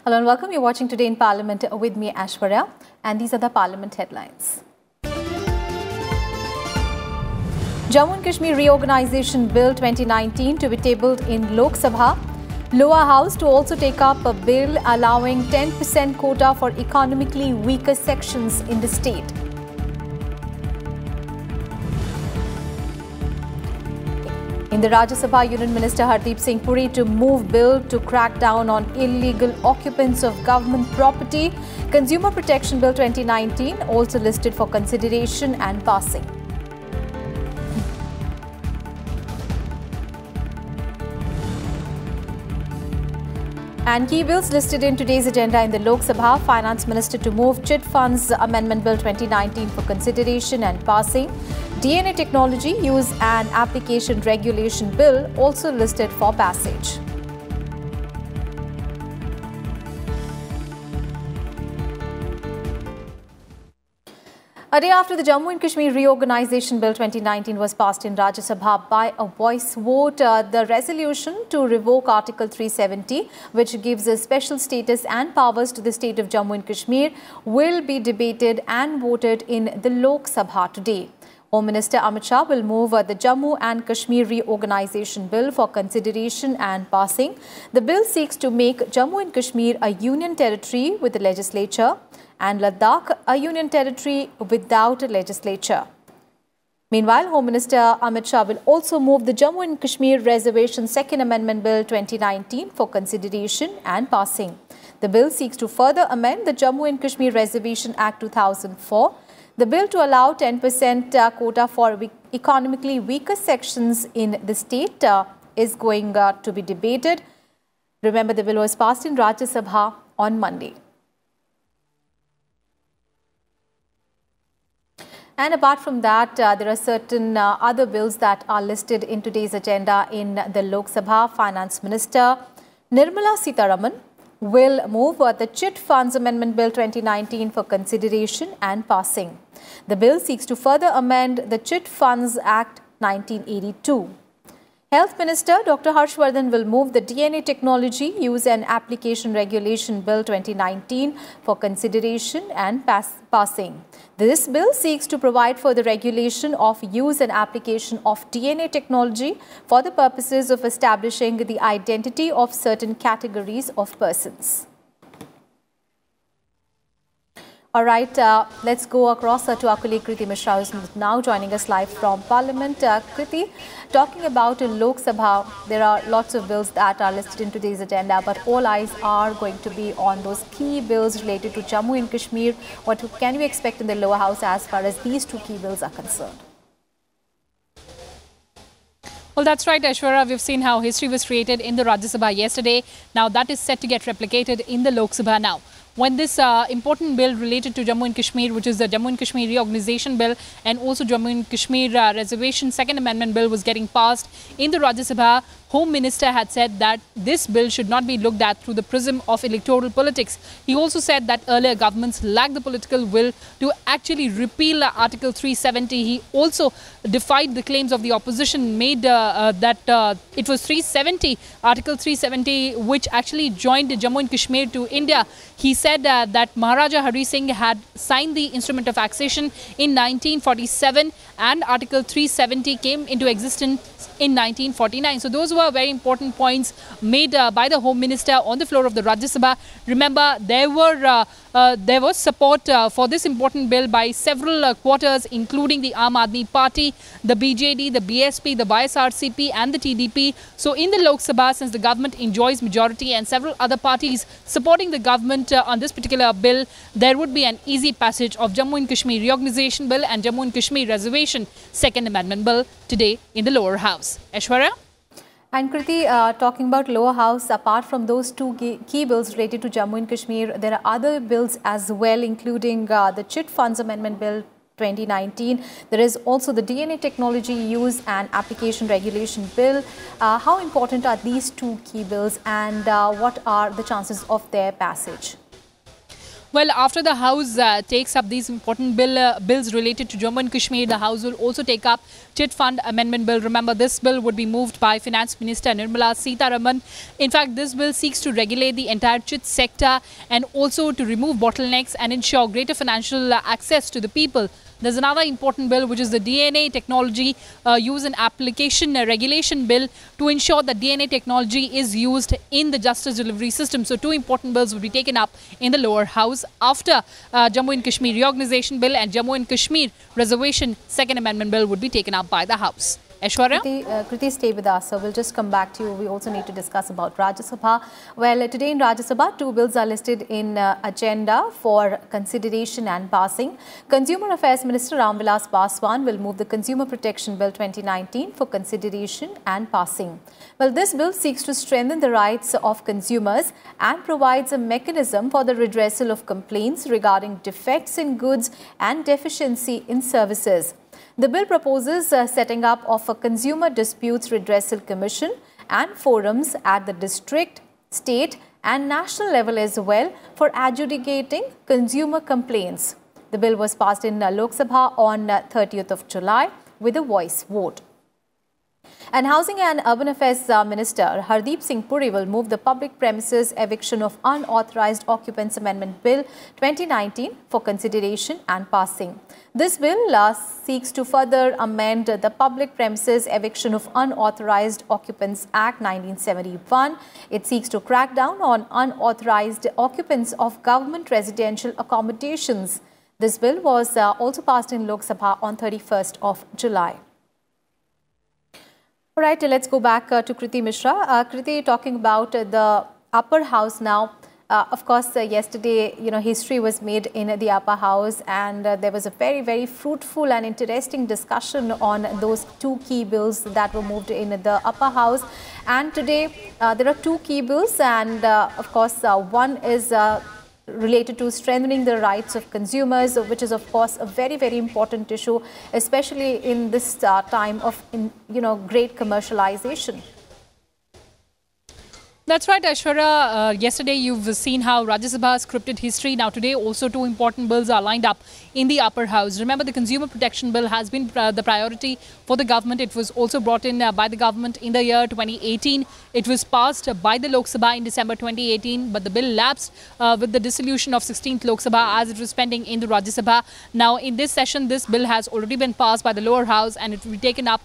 Hello and welcome. You're watching Today in Parliament with me, Aishwarya, and these are the Parliament headlines. Jammu and Kashmir Reorganisation Bill 2019 to be tabled in Lok Sabha. Lower House to also take up a bill allowing 10% quota for economically weaker sections in the state. In the Rajya Sabha, Union Minister Hardeep Singh Puri to move bill to crack down on illegal occupants of government property. Consumer Protection Bill 2019 also listed for consideration and passing. And key bills listed in today's agenda in the Lok Sabha. Finance Minister to move Chit Funds Amendment Bill 2019 for consideration and passing. DNA Technology Use and Application Regulation Bill also listed for passage. A day after the Jammu and Kashmir Reorganisation Bill 2019 was passed in Rajya Sabha by a voice vote, the resolution to revoke Article 370, which gives a special status and powers to the state of Jammu and Kashmir, will be debated and voted in the Lok Sabha today. Home Minister Amit Shah will move the Jammu and Kashmir Reorganisation Bill for consideration and passing. The bill seeks to make Jammu and Kashmir a union territory with a legislature and Ladakh a union territory without a legislature. Meanwhile, Home Minister Amit Shah will also move the Jammu and Kashmir Reservation Second Amendment Bill 2019 for consideration and passing. The bill seeks to further amend the Jammu and Kashmir Reservation Act 2004. The bill to allow 10% quota for economically weaker sections in the state is going to be debated. Remember, the bill was passed in Rajya Sabha on Monday. And apart from that, there are certain other bills that are listed in today's agenda in the Lok Sabha. Finance Minister Nirmala Sitharaman will move the Chit Funds Amendment Bill 2019 for consideration and passing. The bill seeks to further amend the Chit Funds Act 1982. Health Minister Dr. Harshvardhan will move the DNA Technology Use and Application Regulation Bill 2019 for consideration and passing. This bill seeks to provide for the regulation of use and application of DNA technology for the purposes of establishing the identity of certain categories of persons. All right, let's go across to our colleague Kriti Mishra, who is now joining us live from Parliament. Kriti, talking about in Lok Sabha, there are lots of bills that are listed in today's agenda, but all eyes are going to be on those key bills related to Jammu and Kashmir. What can we expect in the lower house as far as these two key bills are concerned? Well, that's right, Aishwarya. We've seen how history was created in the Rajya Sabha yesterday. Now that is set to get replicated in the Lok Sabha now. When this important bill related to Jammu and Kashmir, which is the Jammu and Kashmir Reorganisation Bill and also Jammu and Kashmir Reservation Second Amendment Bill was getting passed in the Rajya Sabha, Home Minister had said that this bill should not be looked at through the prism of electoral politics. He also said that earlier governments lacked the political will to actually repeal Article 370. He also defied the claims of the opposition made that it was 370, Article 370, which actually joined Jammu and Kashmir to India. He said that Maharaja Hari Singh had signed the Instrument of Accession in 1947 and Article 370 came into existence in 1949. So those were very important points made by the Home Minister on the floor of the Rajya Sabha. Remember, there was support for this important bill by several quarters, including the Aam Aadmi Party, the BJD, the BSP, the YSRCP and the TDP. So in the Lok Sabha, since the government enjoys majority and several other parties supporting the government on this particular bill, there would be an easy passage of Jammu and Kashmir Reorganisation Bill and Jammu and Kashmir Reservation Second Amendment Bill today in the lower house. Aishwarya? And Kriti, talking about lower house, apart from those two key bills related to Jammu and Kashmir, there are other bills as well, including the Chit Funds Amendment Bill 2019. There is also the DNA Technology Use and Application Regulation Bill. How important are these two key bills and what are the chances of their passage? Well, after the House takes up these important bills related to Jammu and Kashmir, the House will also take up Chit Fund Amendment Bill. Remember, this bill would be moved by Finance Minister Nirmala Sitharaman. In fact, this bill seeks to regulate the entire chit sector and also to remove bottlenecks and ensure greater financial access to the people. There's another important bill, which is the DNA technology use and application regulation bill to ensure that DNA technology is used in the justice delivery system. So two important bills will be taken up in the lower house after Jammu and Kashmir reorganization bill and Jammu and Kashmir reservation second amendment bill would be taken up by the House. Aishwarya? Kriti, stay with us. So we'll just come back to you. We also need to discuss about Rajya Sabha. Well, today in Rajya Sabha, two bills are listed in agenda for consideration and passing. Consumer Affairs Minister Ramvilas Paswan will move the Consumer Protection Bill 2019 for consideration and passing. Well, this bill seeks to strengthen the rights of consumers and provides a mechanism for the redressal of complaints regarding defects in goods and deficiency in services. The bill proposes setting up of a Consumer Disputes Redressal Commission and forums at the district, state and national level as well for adjudicating consumer complaints. The bill was passed in Lok Sabha on 30th of July with a voice vote. And Housing and Urban Affairs Minister Hardeep Singh Puri will move the Public Premises Eviction of Unauthorized Occupants Amendment Bill 2019 for consideration and passing. This bill seeks to further amend the Public Premises Eviction of Unauthorized Occupants Act 1971. It seeks to crack down on unauthorized occupants of government residential accommodations. This bill was also passed in Lok Sabha on 31st of July. All right, let's go back to Kriti Mishra. Kriti, talking about the upper house now. Of course, yesterday, history was made in the upper house, and there was a very, very fruitful and interesting discussion on those two key bills that were moved in the upper house. And today, there are two key bills, and of course, one is related to strengthening the rights of consumers, which is of course a very, very important issue, especially in this time of great commercialization. That's right, Aishwarya. Yesterday, you've seen how Rajya Sabha scripted history. Now, today, also two important bills are lined up in the upper house. Remember, the Consumer Protection Bill has been the priority for the government. It was also brought in by the government in the year 2018. It was passed by the Lok Sabha in December 2018, but the bill lapsed with the dissolution of 16th Lok Sabha as it was pending in the Rajya Sabha. Now, in this session, this bill has already been passed by the lower house and it will be taken up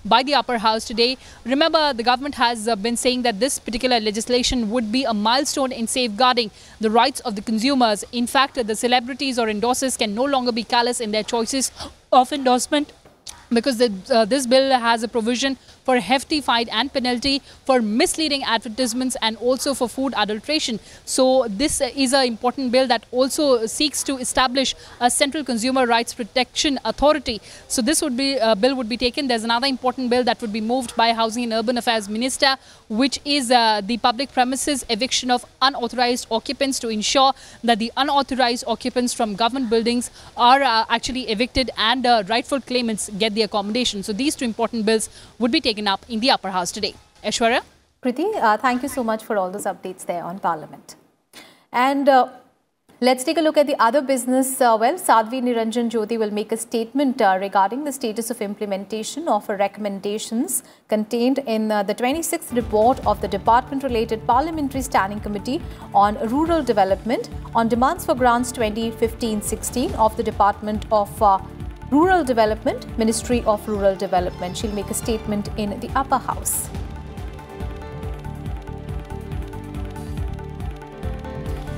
by the upper house today. Remember, the government has been saying that this particular legislation would be a milestone in safeguarding the rights of the consumers. In fact, the celebrities or endorsers can no longer be callous in their choices of endorsement, because this bill has a provision for a hefty fine and penalty for misleading advertisements and also for food adulteration. So this is an important bill that also seeks to establish a central consumer rights protection authority. So this would be bill would be taken. There's another important bill that would be moved by Housing and Urban Affairs Minister, which is the public premises eviction of unauthorized occupants, to ensure that the unauthorized occupants from government buildings are actually evicted and rightful claimants get the accommodation. So these two important bills would be taken up in the upper house today. Aishwarya? Kriti, thank you so much for all those updates there on Parliament. And let's take a look at the other business. Sadhvi Niranjan Jyoti will make a statement regarding the status of implementation of recommendations contained in the 26th report of the Department-related Parliamentary Standing Committee on Rural Development on demands for grants 2015-16 of the Department of Rural Development, Ministry of Rural Development. She'll make a statement in the upper house.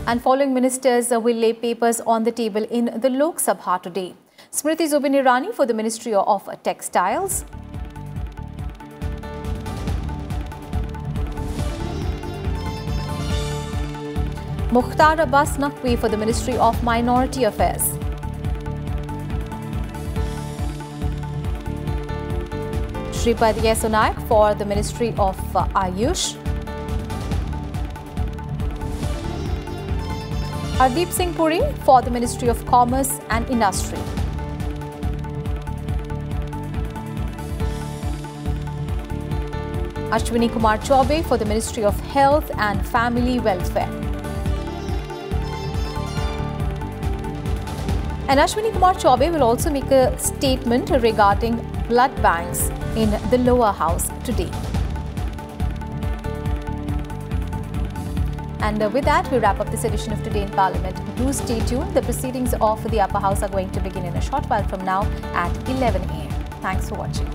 And following ministers will lay papers on the table in the Lok Sabha today. Smriti Zubin Irani for the Ministry of Textiles. Mukhtar Abbas Naqvi for the Ministry of Minority Affairs. Shripad Yesunayak for the Ministry of Ayush. Hardeep Singh Puri for the Ministry of Commerce and Industry. Ashwini Kumar Chaube for the Ministry of Health and Family Welfare. And Ashwini Kumar Chaubey will also make a statement regarding blood banks in the lower house today. And with that, we wrap up this edition of Today in Parliament. Do stay tuned. The proceedings of the upper house are going to begin in a short while from now at 11 a.m. Thanks for watching.